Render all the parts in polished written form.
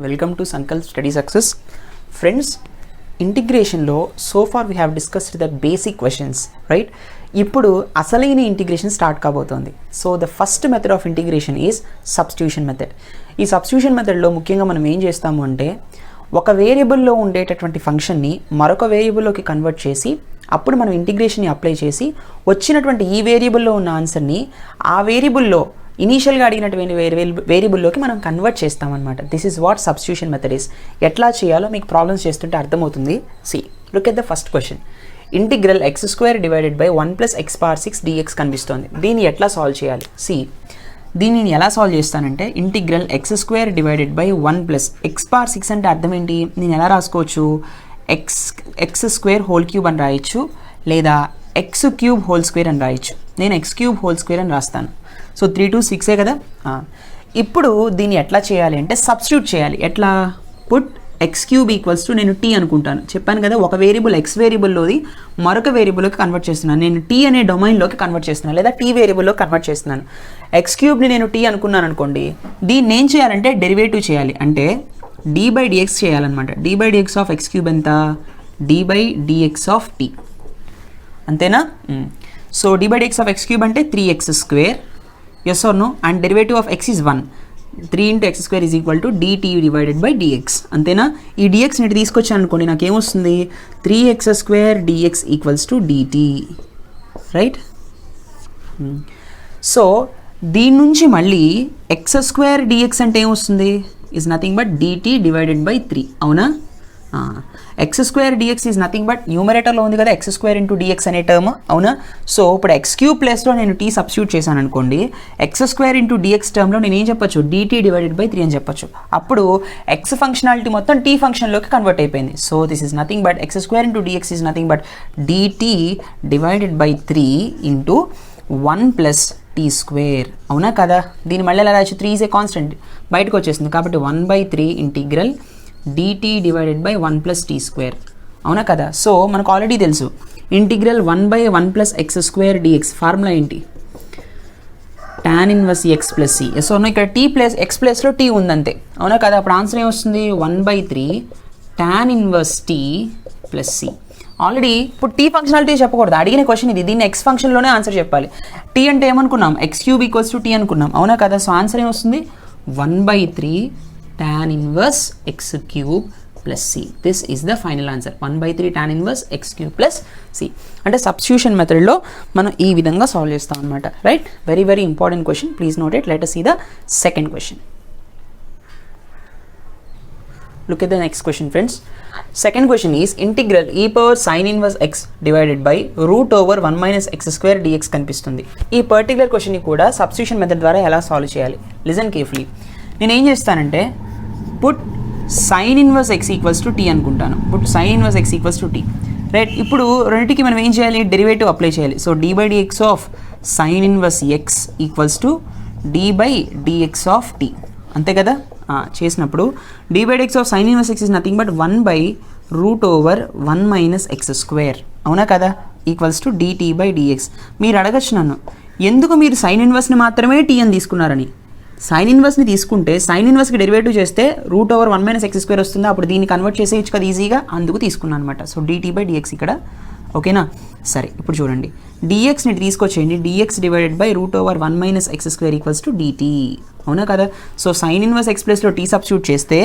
Welcome to Sankalp Study Success. Friends, integration lo so far we have discussed the basic questions, right? ఇప్పుడు అసలైన integration start కాబోతోంది. So the first method of integration is substitution method. ఈ substitution మెథడ్లో ముఖ్యంగా మనం ఏం చేస్తాము అంటే ఒక వేరియబుల్లో ఉండేటటువంటి ఫంక్షన్ని మరొక వేరియబుల్లోకి కన్వర్ట్ చేసి అప్పుడు మనం ఇంటిగ్రేషన్ని అప్లై చేసి వచ్చినటువంటి ఈ వేరియబుల్లో ఉన్న ఆన్సర్ని ఆ వేరియబుల్లో ఇనీషియల్గా అడిగినటువంటి వేరియబుల్లోకి మనం కన్వర్ట్ చేస్తామన్నమాట. This is what substitution method is. ఎట్లా చేయాలో మీకు ప్రాబ్లమ్స్ చేస్తుంటే అర్థమవుతుంది. See look at the first question. Integral x² divided by 1 + x⁴ dx కనిపిస్తోంది. దీన్ని ఎట్లా సాల్వ్ చేయాలి? సి దీన్ని నేను ఎలా సాల్వ్ చేస్తానంటే integral x² divided by 1 + x⁴ అంటే అర్థం ఏంటి? నేను ఎలా రాసుకోవచ్చు? x² హోల్ క్యూబ్ అని రాయొచ్చు, లేదా x³ హోల్ స్క్వేర్ అని రాయొచ్చు. నేను x³ హోల్ స్క్వేర్ అని రాస్తాను. సో 3 2 6 కదా. ఇప్పుడు దీన్ని ఎట్లా చేయాలి అంటే సబ్స్టిట్యూట్ చేయాలి. ఎట్లా? పుట్ x³ ఈక్వల్స్ టు నేను t అనుకుంటాను. చెప్పాను కదా, ఒక వేరియబుల్ x వేరియబుల్లోది మరొక వేరియబుల్లోకి కన్వర్ట్ చేస్తున్నాను. నేను t అనే డొమైన్లోకి కన్వర్ట్ చేస్తున్నాను, లేదా t వేరియబుల్లో కన్వర్ట్ చేస్తున్నాను. x³ నేను t అనుకున్నాను అనుకోండి, దీన్ని ఏం చేయాలంటే డెరివేటివ్ చేయాలి. అంటే d/dx చేయాలన్నమాట. d/dx ఆఫ్ x³ ఎంత? d/dx ఆఫ్ t, అంతేనా? సో d/dx ఆఫ్ x³ అంటే 3x². yes or no? and derivative of x is 1. 3 × x² is equal to dt divided by dx. అంతేనా? ఈ dx ని తీసుకొచ్చాను అనుకోండి, నాకు ఏమొస్తుంది? 3x² dx equals to dt, right? So దీని నుంచి మళ్ళీ x² dx అంటే ఏమొస్తుంది? Is nothing but dt divided by 3. అవునా? x² dx is nothing but న్యూమరేటర్లో ఉంది కదా x² × dx అనే టర్మ్. అవునా? సో ఇప్పుడు x³ ప్లేస్లో నేను t సబ్స్టిట్యూట్ చేశాను అనుకోండి, x² × dx టర్మ్లో నేను ఏం చెప్పొచ్చు? dt డివైడెడ్ బై 3 అని చెప్పొచ్చు. అప్పుడు x ఫంక్షనాలిటీ మొత్తం t ఫంక్షన్లోకి కన్వర్ట్ అయిపోయింది. So this is nothing but x² × dx is nothing but dt divided by 3 into 1 + t². అవునా కదా? దీన్ని మళ్ళీ ఎలా రాయొచ్చు? 3 ఈజ్ ఏ కాన్స్టెంట్, బయటకు వచ్చేసింది. కాబట్టి 1/3 integral dt divided by 1 + t². అవునా కదా? సో మనకు ఆల్రెడీ తెలుసు ఇంటిగ్రల్ 1/1 + x² dx ఫార్ములా ఏంటి? tan 1 x + c. సో ఇక్కడ t ప్లస్ x ప్లేస్లో t ఉందంతే. అవునా కదా? అప్పుడు ఆన్సర్ ఏమొస్తుంది? 1/3 tan 1 t + c. ఆల్రెడీ ఇప్పుడు t ఫంక్షనాలిటీ చెప్పకూడదు, అడిగిన క్వశ్చన్ ఇది. దీన్ని x ఫంక్షన్లోనే ఆన్సర్ చెప్పాలి. t అంటే ఏమనుకున్నాం? x³ ఈక్వల్స్ టు t అనుకున్నాం. అవునా కదా? సో ఆన్సర్ ఏమొస్తుంది? 1/3 tan 1 x³ + c. This is the final answer. 1/3 tan 1 x³ + c. అంటే సబ్స్టిట్యూషన్ మెథడ్లో మనం ఈ విధంగా సాల్వ్ చేస్తాం అనమాట, right? Very very important question. Please note it. Let us see the second question. Look at the next question, friends. Second question is integral e power sin 1 x divided by √1 - x² dx కనిపిస్తుంది. ఈ particular క్వశ్చన్ని కూడా substitution method ద్వారా ఎలా solve చేయాలి? Listen carefully. నేను ఏం చేస్తానంటే put sin 1 x equals to t అనుకుంటాను. Put sin 1 x equals to t, right? ఇప్పుడు రెండింటికి మనం ఏం చేయాలి? డెరివేటివ్ అప్లై చేయాలి. So d/dx of sin 1 x equals to d/dx of t, అంతే కదా? చేసినప్పుడు d/dx of sin 1 x is nothing but 1/√1 - x². అవునా కదా? Equals to dt/dx. మీరు అడగచ్చు నన్ను, ఎందుకు మీరు sin 1ని మాత్రమే t అని తీసుకున్నారని. sin 1ని తీసుకుంటే sin 1కి డెరివేటివ్ చేస్తే √1 - x² వస్తుంది. అప్పుడు దీన్ని కన్వర్ట్ చేసేయచ్చు కదా ఈజీగా, అందుకు తీసుకున్నాను అనమాట. సో dt/dx ఇక్కడ, ఓకేనా? సరే, ఇప్పుడు చూడండి, dxని తీసుకొచ్చేయండి. dx divided by √1 - x² equals to dt. అవునా కదా? సో sin 1 x ప్లేస్లో t సబ్స్టిట్యూట్ చేస్తే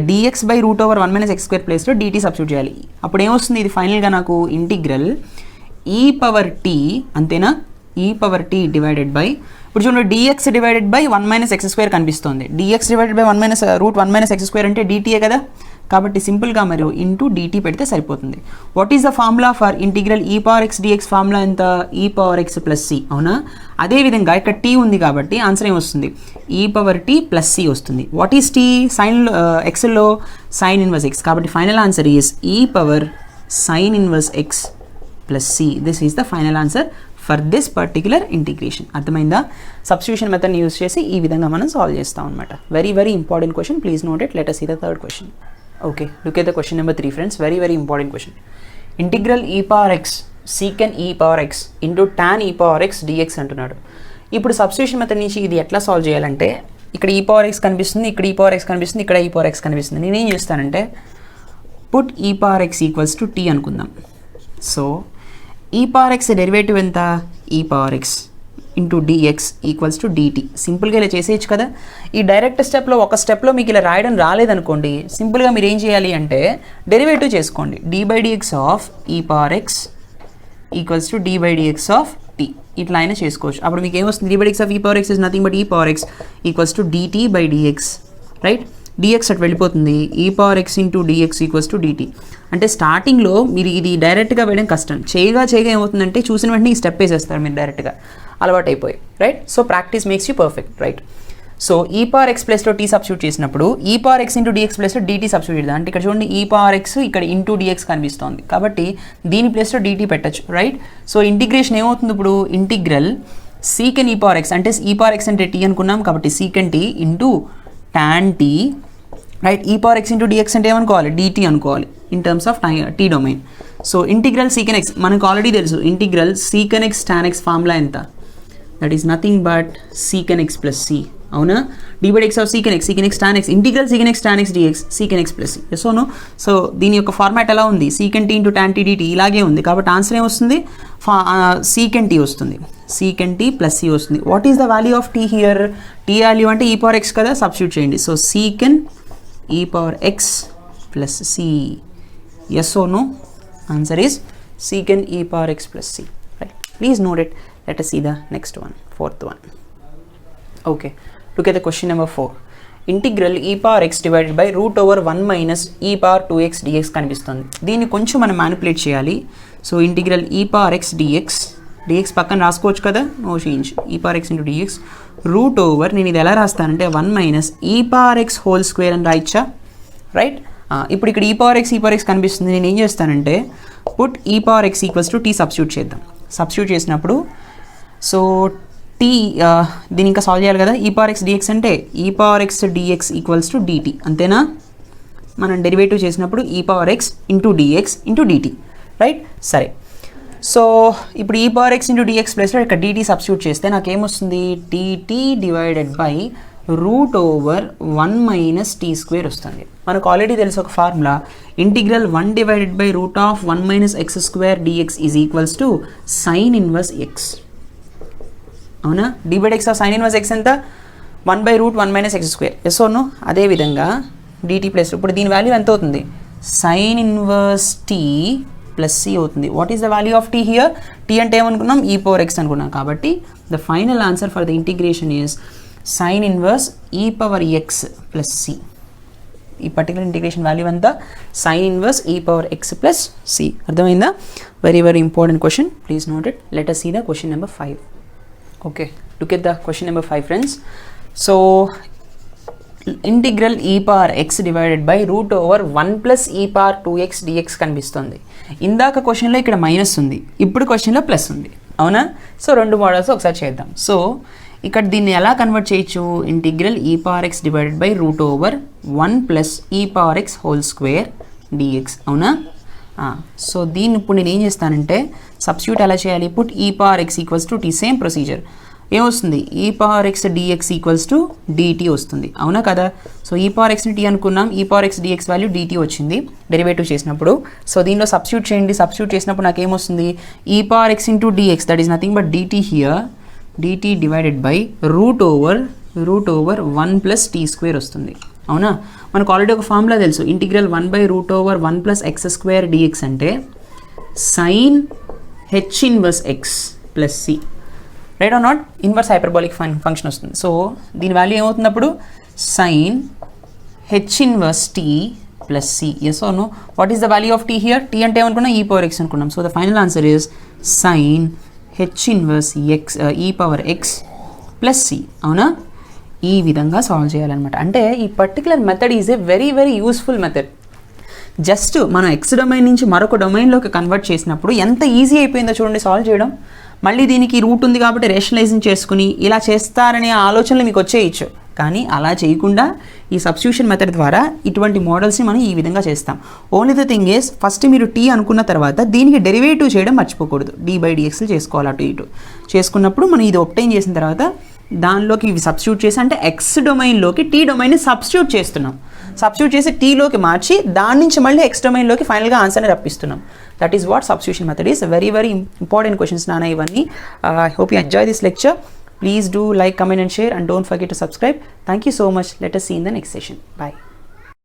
dx బై √1 - x² ప్లేస్లో dt సబ్స్టిట్యూట్ చేయాలి. అప్పుడు ఏమొస్తుంది? ఇది ఫైనల్గా నాకు ఇంటిగ్రల్ e⁻t, అంతేనా? e⁻t డివైడెడ్ బై, ఇప్పుడు చూడండి, dx డివైడెడ్ బై 1 - x² కనిపిస్తుంది. dx డివైడెడ్ బై √1 - x² అంటే dtఏ కదా. కాబట్టి సింపుల్గా మరియు ఇంటూ dt పెడితే సరిపోతుంది. What is the formula for integral e⁻x dx? Formula ఎంత? e⁻x + c. అవునా? అదేవిధంగా ఇక్కడ t ఉంది కాబట్టి ఆన్సర్ ఏమొస్తుంది? e⁻t + c వస్తుంది. What is t? సైన్ ఎక్స్లో sin 1 x. కాబట్టి final answer is e⁻sin 1 x + c. This is the final answer for this particular integration. అర్థమైందా? సబ్స్టిట్యూషన్ మెథడ్ని యూస్ చేసి ఈ విధంగా మనం సాల్వ్ చేస్తాం అనమాట. Very very important question. Please note it. Let us see the third question. Okay, look at the question number 3, friends. Very very important question. Integral e⁻x secant e⁻x into tan e⁻x dx అంటున్నాడు. ఇప్పుడు substitution method నుంచి ఇది ఎట్లా solve చేయాలంటే ఇక్కడ ఈ power X కనిపిస్తుంది, ఇక్కడ ఈ పవర్ ఎక్స్ కనిపిస్తుంది, ఇక్కడ ఈ పవర్ ఎక్స్ కనిపిస్తుంది. నేనేం చేస్తానంటే put e power x equals to t అనుకుందాం. So e power x derivative ఎంత, e power x into dx equals to dt. సింపుల్గా ఇలా చేసేయచ్చు కదా. ఈ డైరెక్ట్ స్టెప్లో ఒక స్టెప్లో మీకు ఇలా రాయడం రాలేదనుకోండి, సింపుల్గా మీరు ఏం చేయాలి అంటే డెరివేటివ్ చేసుకోండి. D by dx of e power x equals to d by dx of t. ఇట్లా అయినా చేసుకోవచ్చు. అప్పుడు మీకు ఏమొస్తుంది, d by dx of e power x is nothing but e power x equals to dt by dx, right. Dx అటు వెళ్ళిపోతుంది, e power x into dx equals to dt. అంటే స్టార్టింగ్లో మీరు ఇది డైరెక్ట్గా వేయడం కష్టం, చేయగా ఏమవుతుందంటే చూసిన వెంటనే ఈ స్టెప్ వేసేస్తారు మీరు డైరెక్ట్గా, అలవాటు అయిపోయి, right. So practice makes you perfect, right. So e power X ప్లస్లో టీ సబ్స్టిట్యూట్ చేసినప్పుడు e power x into dx ప్లస్లో డిటీ సబ్స్టిట్యూట్ చేద్దాం. అంటే ఇక్కడ చూడండి ఈ పవర్ ఎక్స్ ఇక్కడ ఇంటూ డిఎక్స్ కనిపిస్తుంది కాబట్టి దీని ప్లేస్లో డిటీ పెట్టచ్చు, రైట్. సో ఇంటిగ్రేషన్ ఏమవుతుంది ఇప్పుడు, ఇంటిగ్రల్ సీకెన్ ఈ పవర్ ఎక్స్, అంటే ఈ పవర్ ఎక్స్ అంటే టీ అనుకున్నాం కాబట్టి secant t into tan t, right. E power x into dx అంటే ఏమనుకోవాలి, డిటీ అనుకోవాలి in terms of t domain. So integral secant x మనకు ఆల్రెడీ తెలుసు, integral secant x tan x formula ఎంత, that is nothing but secant x plus c, అవునా. D by x of secant x tan x, integral secant x tan x dx secant x plus c. So no, so దీని యొక్క format ఎలా ఉంది, secant t into tan t dt ఇలాగే ఉంది కాబట్టి answer ఏమొస్తుంది, secant t వస్తుంది, secant t plus c వస్తుంది. What is the value of t here, t value అంటే ఈ పవర్ ఎక్స్ కదా, సబ్స్టిట్యూట్ చేయండి. So secant e power x plus c, yes or no, answer is secant e power x plus c, right. Please note it. Let us see the next one, fourth one. Okay, look at the question number 4. Integral e power x divided by root over 1 minus e power 2x dx కనిపిస్తుంది. దీన్ని కొంచెం మనం manipulate చేయాలి. So integral e power x dx పక్కన రాసుకోవచ్చు కదా, no change, e power x into dx root over, నేను ఇది ఎలా రాస్తానంటే 1 minus e power x whole square అని రాయచ్చా, రైట్. ఇప్పుడు ఇక్కడ e power x కనిపిస్తుంది. నేను ఏం చేస్తానంటే put e power x equals to t substitute చేద్దాం. సబ్స్టిట్యూట్ చేసినప్పుడు సో టీ దీన్ని ఇంకా సాల్వ్ చేయాలి కదా, ఈ పవర్ ఎక్స్ డిఎక్స్ అంటే e power x dx equals to dt, అంతేనా. మనం డెరివేటివ్ చేసినప్పుడు e power x into dx into dt, right. సరే, సో ఇప్పుడు e power x into dx ప్లస్లో ఇక్కడ డిటీ సబ్స్టిట్యూట్ చేస్తే నాకేమొస్తుంది, dt divided by root over 1 minus t square వస్తుంది. మనకు ఆల్రెడీ తెలుసు ఒక formula, integral 1 divided by root of 1 minus x square dx is equals to sine inverse x, అవునా. D by x of sine inverse x ఎంత, 1 by root 1 minus x square, yes or no. అదేవిధంగా dt plus ఇప్పుడు దీని value ఎంత అవుతుంది, sine inverse t plus c అవుతుంది. What is the value of t here, t అంటే ఏమనుకున్నాం, e power x అనుకున్నాం కాబట్టి the final answer for the integration is sine inverse e power x plus c. ఈ particular integration value అంతా sine inverse e power x plus c. అర్థమైందా, very very important question, please note it. Let us see the question number 5. Okay, look at the question number 5 friends. So integral e power x divided by root over 1 plus e power 2x dx కనిపిస్తుంది. ఇందాక క్వశ్చన్లో ఇక్కడ minus ఉంది, ఇప్పుడు క్వశ్చన్లో plus ఉంది, అవునా. So రెండు మోడల్స్ ఒకసారి చేద్దాం. సో ఇక్కడ దీన్ని ఎలా కన్వర్ట్ చేయొచ్చు, integral e power x divided by root over 1 plus e power x whole square dx, అవునా. సో దీన్ని ఇప్పుడు నేను ఏం చేస్తానంటే సబ్స్టిట్యూట్ ఎలా చేయాలి, put e power x equals to t, same procedure. ఏమొస్తుంది, e power x dx equals to dt వస్తుంది, అవునా కదా. సో ఈ పవర్ ఎక్స్ని టీ అనుకున్నాం, e power x dx value dt వచ్చింది డెరివేటివ్ చేసినప్పుడు. సో దీనిలో సబ్స్టిట్యూట్ చేయండి, సబ్స్టిట్యూట్ చేసినప్పుడు నాకు ఏమొస్తుంది, e power x into dx that is nothing but dt here, dt divided by root over 1 plus t square వస్తుంది, అవునా. మనకు ఆల్రెడీ ఒక ఫార్ములా తెలుసు, integral 1 by root over 1 plus x square dx అంటే sine h inverse x plus c, right or not. Inverse hyperbolic function వస్తుంది. So దీని value ఏమవుతున్నప్పుడు sine h inverse t plus c, yes or no. What is the value of t here, t అంటే ఏమనుకున్నాం, e power x అనుకున్నాం. So the final answer is sine h inverse x e power x plus c, అవునా. ఈ విధంగా solve చేయాలన్నమాట. అంటే ఈ particular method is a very very useful method. Just మనం ఎక్స్ డొమైన్ నుంచి మరొక డొమైన్లోకి కన్వర్ట్ చేసినప్పుడు ఎంత ఈజీ అయిపోయిందో చూడండి సాల్వ్ చేయడం. మళ్ళీ దీనికి రూట్ ఉంది కాబట్టి రేషనలైజింగ్ చేసుకుని ఇలా చేస్తారనే ఆలోచనలు మీకు వచ్చేయచ్చు, కానీ అలా చేయకుండా ఈ సబ్స్టిట్యూషన్ మెథడ్ ద్వారా ఇటువంటి మోడల్స్ని మనం ఈ విధంగా చేస్తాం. Only the thing is first మీరు టీ అనుకున్న తర్వాత దీనికి డెరివేటివ్ చేయడం మర్చిపోకూడదు, డి బై డిఎక్స్లు చేసుకోవాలి, అటు ఇటు చేసుకున్నప్పుడు మనం ఇది ఒబ్టైన్ చేసిన తర్వాత దానిలోకి ఇవి సబ్స్టిట్యూట్ చేసి, అంటే ఎక్స్ డొమైన్లోకి టీ డొమైన్ని సబ్స్టిట్యూట్ చేస్తున్నాం. సబ్స్టిట్యూట్ చేసి టీలోకి మార్చి దాని నుంచి మళ్ళీ ఎక్స్ డొమైన్లోకి ఫైనల్గా ఆన్సర్ని రప్పిస్తున్నాం. That is what substitution method is. Very very important questions నాన్న ఇవన్నీ. I hope you enjoy this lecture. Please do like, comment and share, and don't forget to subscribe. Thank you so much. Let us see in the next session. Bye.